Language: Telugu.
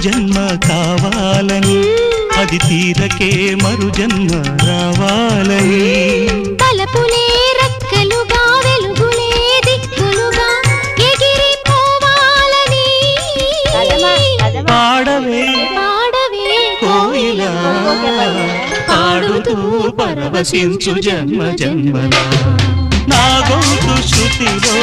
జన్మ కావాలని అది తీరకే మరు జన్మ రావాలని తలపులే రెక్కలుగా వెలుగులే దిక్కులుగా ఎగిరిపోవాలని పాడవే పాడవే కోయిలా పాడుతూ పరవశించు జన్మ జన్మలా నా గొంతు శృతిలో